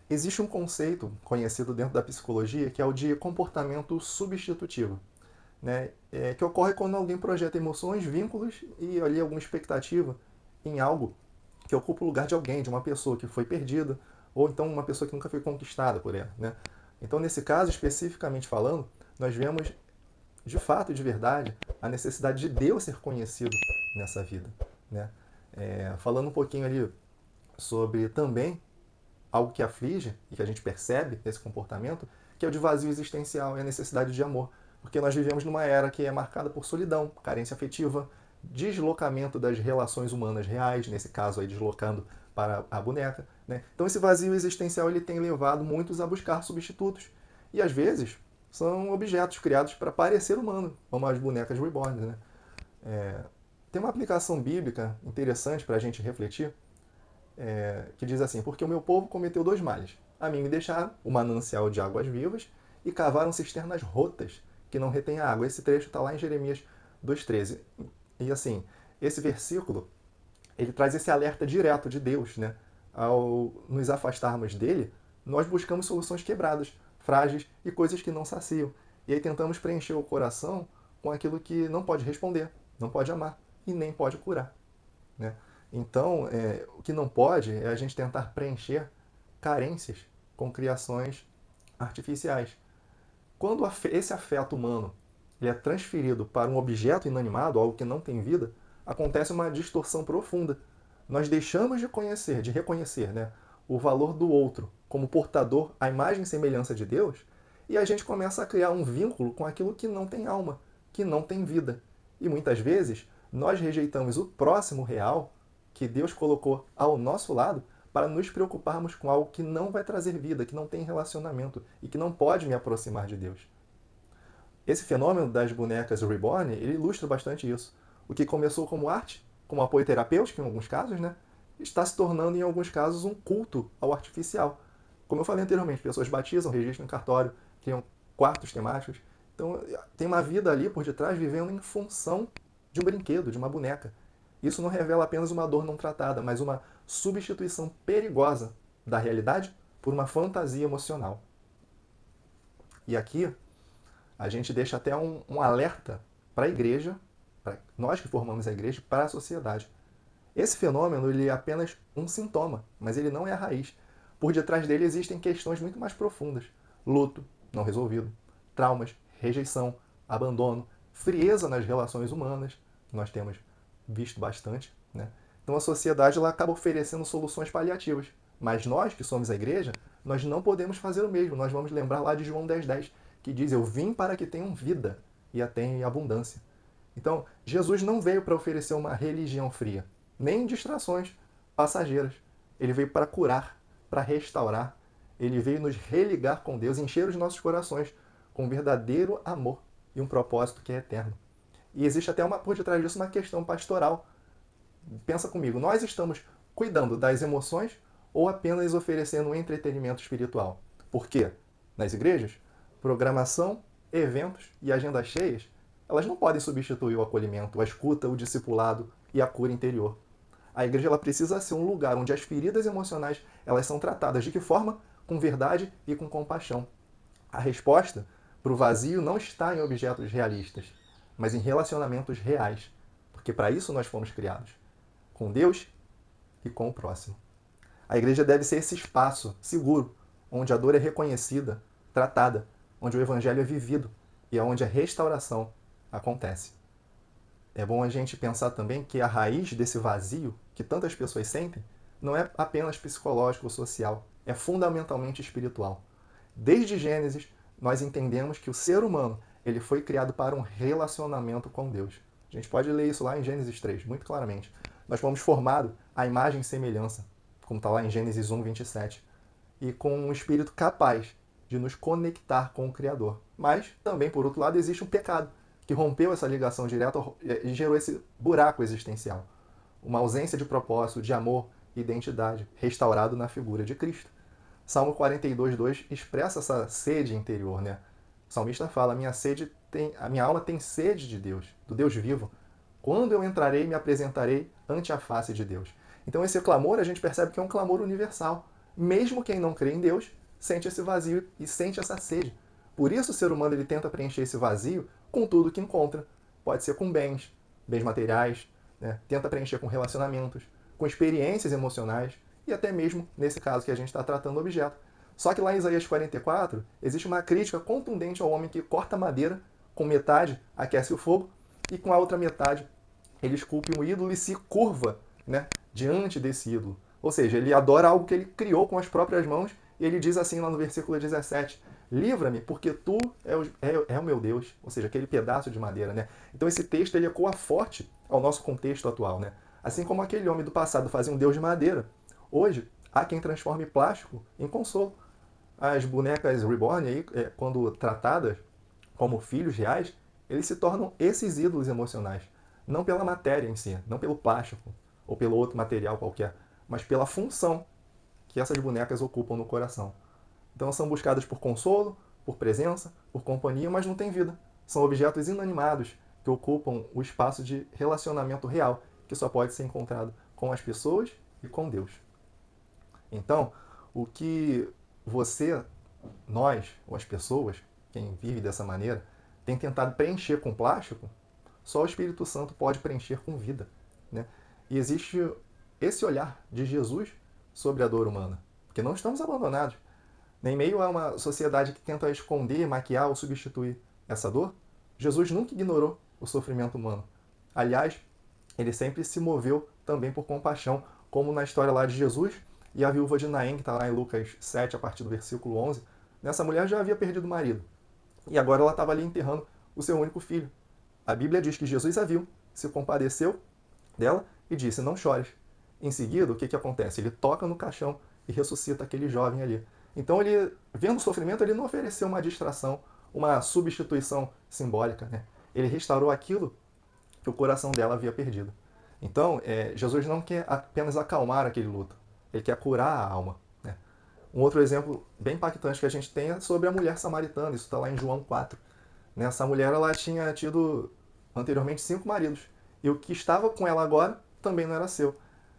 Existe um conceito conhecido dentro da psicologia que é o de comportamento substitutivo, né? Que ocorre quando alguém projeta emoções, vínculos e ali alguma expectativa em algo que ocupa o lugar de alguém, de uma pessoa que foi perdida, ou então uma pessoa que nunca foi conquistada por ela, né? Então, nesse caso, especificamente falando, nós vemos de fato, de verdade, a necessidade de Deus ser conhecido nessa vida, né? Falando um pouquinho ali sobre também algo que aflige e que a gente percebe nesse comportamento, que é o de vazio existencial e a necessidade de amor. Porque nós vivemos numa era que é marcada por solidão, carência afetiva, deslocamento das relações humanas reais, nesse caso aí deslocando para a boneca, né? Então esse vazio existencial ele tem levado muitos a buscar substitutos. E às vezes são objetos criados para parecer humano, como as bonecas reborn, né? Tem uma aplicação bíblica interessante para a gente refletir, que diz assim: porque o meu povo cometeu dois males. A mim me deixaram o manancial de águas vivas e cavaram cisternas rotas que não retêm a água. Esse trecho está lá em Jeremias 2,13. E assim, esse versículo, ele traz esse alerta direto de Deus, né? Ao nos afastarmos dele, nós buscamos soluções quebradas, frágeis e coisas que não saciam. E aí tentamos preencher o coração com aquilo que não pode responder, não pode amar e nem pode curar, né? Então, o que não pode é a gente tentar preencher carências com criações artificiais. Quando esse afeto humano ele é transferido para um objeto inanimado, algo que não tem vida, acontece uma distorção profunda. Nós deixamos de conhecer, de reconhecer, né, o valor do outro como portador à imagem e semelhança de Deus, e a gente começa a criar um vínculo com aquilo que não tem alma, que não tem vida. E muitas vezes nós rejeitamos o próximo real que Deus colocou ao nosso lado para nos preocuparmos com algo que não vai trazer vida, que não tem relacionamento e que não pode me aproximar de Deus. Esse fenômeno das bonecas reborn, ele ilustra bastante isso. O que começou como arte, como apoio terapêutico em alguns casos, né, está se tornando em alguns casos um culto ao artificial. Como eu falei anteriormente, pessoas batizam, registram em cartório, criam quartos temáticos. Então tem uma vida ali por detrás vivendo em função de um brinquedo, de uma boneca. Isso não revela apenas uma dor não tratada, mas uma substituição perigosa da realidade por uma fantasia emocional. E aqui a gente deixa até um alerta para a igreja, para nós que formamos a igreja, para a sociedade. Esse fenômeno ele é apenas um sintoma, mas ele não é a raiz. Por detrás dele existem questões muito mais profundas: luto não resolvido, traumas, rejeição, abandono, frieza nas relações humanas, que nós temos visto bastante, né? Então a sociedade ela acaba oferecendo soluções paliativas, mas nós que somos a igreja, nós não podemos fazer o mesmo. Nós vamos lembrar lá de João 10,10, que diz: eu vim para que tenham vida e a tenham em abundância. Então, Jesus não veio para oferecer uma religião fria, nem distrações passageiras. Ele veio para curar, para restaurar. Ele veio nos religar com Deus, encher os nossos corações com um verdadeiro amor e um propósito que é eterno. E existe até por detrás disso uma questão pastoral. Pensa comigo, nós estamos cuidando das emoções ou apenas oferecendo um entretenimento espiritual? Por quê? Nas igrejas, programação, eventos e agendas cheias, elas não podem substituir o acolhimento, a escuta, o discipulado e a cura interior. A igreja ela precisa ser um lugar onde as feridas emocionais elas são tratadas de que forma? Com verdade e com compaixão. A resposta para o vazio não está em objetos realistas, mas em relacionamentos reais, porque para isso nós fomos criados, com Deus e com o próximo. A igreja deve ser esse espaço seguro, onde a dor é reconhecida, tratada, onde o evangelho é vivido e é onde a restauração acontece. É bom a gente pensar também que a raiz desse vazio que tantas pessoas sentem não é apenas psicológico ou social, é fundamentalmente espiritual. Desde Gênesis, nós entendemos que o ser humano ele foi criado para um relacionamento com Deus. A gente pode ler isso lá em Gênesis 3, muito claramente. Nós fomos formados à imagem e semelhança, como está lá em Gênesis 1, 27, e com um espírito capaz de nos conectar com o Criador. Mas também, por outro lado, existe um pecado que rompeu essa ligação direta e gerou esse buraco existencial. Uma ausência de propósito, de amor e identidade, restaurado na figura de Cristo. Salmo 42:2 expressa essa sede interior, né? O salmista fala: a minha alma tem sede de Deus, do Deus vivo. Quando eu entrarei, me apresentarei ante a face de Deus. Então esse clamor a gente percebe que é um clamor universal. Mesmo quem não crê em Deus sente esse vazio e sente essa sede. Por isso o ser humano ele tenta preencher esse vazio com tudo que encontra. Pode ser com bens, bens materiais, né? Tenta preencher com relacionamentos, com experiências emocionais e até mesmo, nesse caso que a gente está tratando, objeto. Só que lá em Isaías 44 existe uma crítica contundente ao homem que corta madeira, com metade aquece o fogo e com a outra metade ele esculpe um ídolo e se curva, né, diante desse ídolo. Ou seja, ele adora algo que ele criou com as próprias mãos e ele diz assim lá no versículo 17: livra-me, porque tu é o meu Deus. Ou seja, aquele pedaço de madeira. Né? Então esse texto ele ecoa forte ao nosso contexto atual. Né? Assim como aquele homem do passado fazia um Deus de madeira, hoje há quem transforme plástico em consolo. As bonecas reborn, aí, quando tratadas como filhos reais, eles se tornam esses ídolos emocionais. Não pela matéria em si, não pelo plástico ou pelo outro material qualquer, mas pela função que essas bonecas ocupam no coração. Então são buscadas por consolo, por presença, por companhia, mas não têm vida. São objetos inanimados que ocupam o espaço de relacionamento real, que só pode ser encontrado com as pessoas e com Deus. Então, o que você, nós, ou as pessoas, quem vive dessa maneira, tem tentado preencher com plástico, só o Espírito Santo pode preencher com vida. Né? E existe esse olhar de Jesus sobre a dor humana, porque não estamos abandonados. Nem meio a uma sociedade que tenta esconder, maquiar ou substituir essa dor, Jesus nunca ignorou o sofrimento humano. Aliás, ele sempre se moveu também por compaixão, como na história lá de Jesus e a viúva de Naém, que está lá em Lucas 7, a partir do versículo 11. Nessa mulher já havia perdido o marido. E agora ela estava ali enterrando o seu único filho. A Bíblia diz que Jesus a viu, se compadeceu dela e disse: não chores. Em seguida, o que acontece? Ele toca no caixão e ressuscita aquele jovem ali. Então, ele, vendo o sofrimento, ele não ofereceu uma distração, uma substituição simbólica. Né? Ele restaurou aquilo que o coração dela havia perdido. Então, Jesus não quer apenas acalmar aquele luto, ele quer curar a alma. Né? Um outro exemplo bem impactante que a gente tem é sobre a mulher samaritana, isso está lá em João 4. Né? Essa mulher ela tinha tido anteriormente 5 maridos, e o que estava com ela agora também não era seu.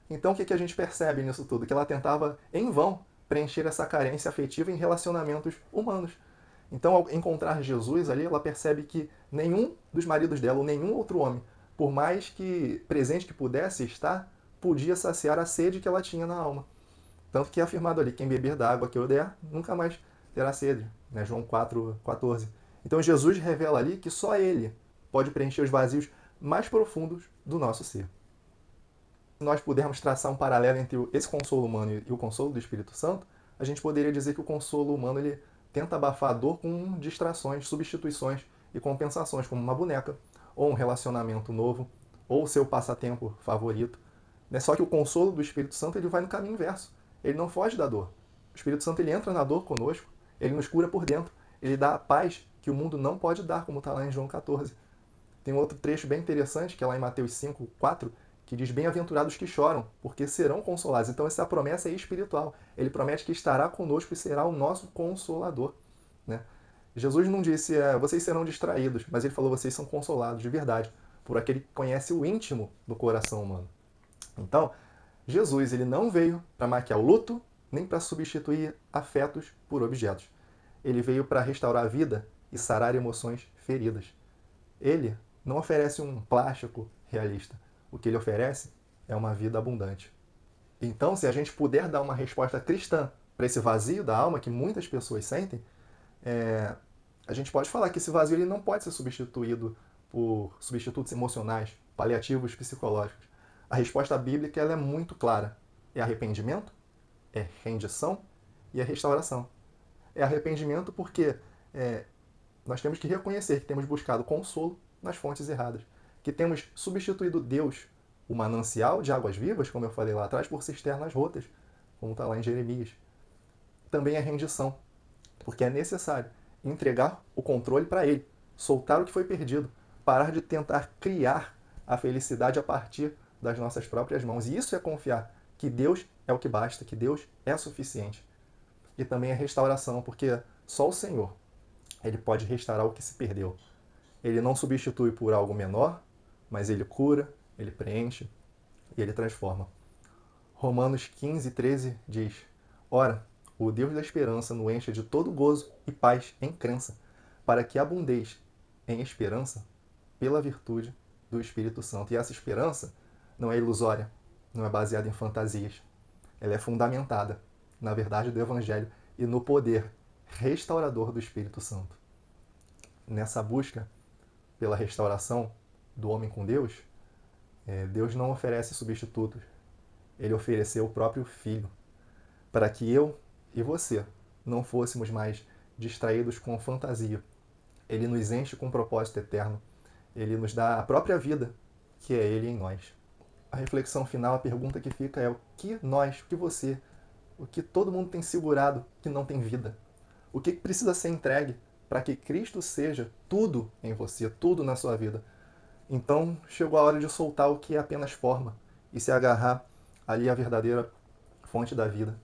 Então, o que a gente percebe nisso tudo? Que ela tentava, em vão, preencher essa carência afetiva em relacionamentos humanos. Então, ao encontrar Jesus ali, ela percebe que nenhum dos maridos dela, ou nenhum outro homem, por mais que presente que pudesse estar, podia saciar a sede que ela tinha na alma. Tanto que é afirmado ali, quem beber da água que eu der, nunca mais terá sede. Né? João 4,14. Então Jesus revela ali que só Ele pode preencher os vazios mais profundos do nosso ser. Se nós pudermos traçar um paralelo entre esse consolo humano e o consolo do Espírito Santo, a gente poderia dizer que o consolo humano ele tenta abafar a dor com distrações, substituições e compensações, como uma boneca, ou um relacionamento novo, ou o seu passatempo favorito. Só que o consolo do Espírito Santo ele vai no caminho inverso. Ele não foge da dor. O Espírito Santo ele entra na dor conosco, ele nos cura por dentro, ele dá a paz que o mundo não pode dar, como está lá em João 14. Tem outro trecho bem interessante, que é lá em Mateus 5, 4, que diz: bem-aventurados que choram, porque serão consolados. Então essa promessa é espiritual. Ele promete que estará conosco e será o nosso consolador. Né? Jesus não disse, vocês serão distraídos, mas ele falou, vocês são consolados de verdade, por aquele que conhece o íntimo do coração humano. Então, Jesus ele não veio para maquiar o luto, nem para substituir afetos por objetos. Ele veio para restaurar a vida e sarar emoções feridas. Ele não oferece um plástico realista. O que ele oferece é uma vida abundante. Então, se a gente puder dar uma resposta cristã para esse vazio da alma que muitas pessoas sentem, a gente pode falar que esse vazio ele não pode ser substituído por substitutos emocionais, paliativos psicológicos. A resposta bíblica ela é muito clara. É arrependimento, é rendição e é restauração. É arrependimento porque nós temos que reconhecer que temos buscado consolo nas fontes erradas, que temos substituído Deus, o manancial de águas vivas, como eu falei lá atrás, por cisternas rotas, como está lá em Jeremias. Também é rendição, porque é necessário entregar o controle para Ele, soltar o que foi perdido, parar de tentar criar a felicidade a partir das nossas próprias mãos. E isso é confiar que Deus é o que basta, que Deus é suficiente. E também a restauração, porque só o Senhor ele pode restaurar o que se perdeu. Ele não substitui por algo menor, mas ele cura, ele preenche e ele transforma. Romanos 15, 13 diz: Ora, o Deus da esperança nos encha de todo gozo e paz em crença, para que abundeis em esperança pela virtude do Espírito Santo. E essa esperança não é ilusória, não é baseada em fantasias. Ela é fundamentada na verdade do Evangelho e no poder restaurador do Espírito Santo. Nessa busca pela restauração do homem com Deus, Deus não oferece substitutos. Ele ofereceu o próprio Filho para que eu e você não fôssemos mais distraídos com fantasia. Ele nos enche com um propósito eterno. Ele nos dá a própria vida, que é Ele em nós. A reflexão final, a pergunta que fica é: o que nós, o que você, o que todo mundo tem segurado que não tem vida? O que precisa ser entregue para que Cristo seja tudo em você, tudo na sua vida? Então chegou a hora de soltar o que é apenas forma e se agarrar ali à verdadeira fonte da vida.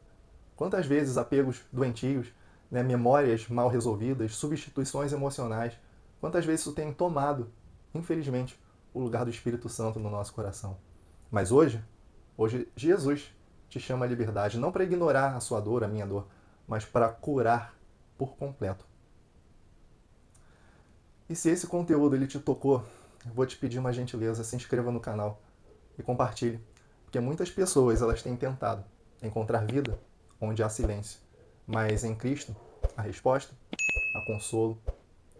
Quantas vezes apegos doentios, né, memórias mal resolvidas, substituições emocionais, quantas vezes isso tem tomado, infelizmente, o lugar do Espírito Santo no nosso coração. Mas hoje Jesus te chama à liberdade, não para ignorar a sua dor, a minha dor, mas para curar por completo. E se esse conteúdo ele te tocou, eu vou te pedir uma gentileza, se inscreva no canal e compartilhe, porque muitas pessoas elas têm tentado encontrar vida onde há silêncio, mas em Cristo a resposta, a consolo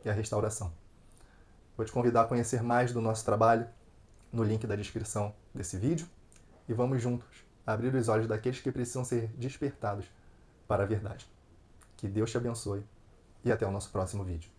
e a restauração. Vou te convidar a conhecer mais do nosso trabalho no link da descrição desse vídeo e vamos juntos abrir os olhos daqueles que precisam ser despertados para a verdade. Que Deus te abençoe e até o nosso próximo vídeo.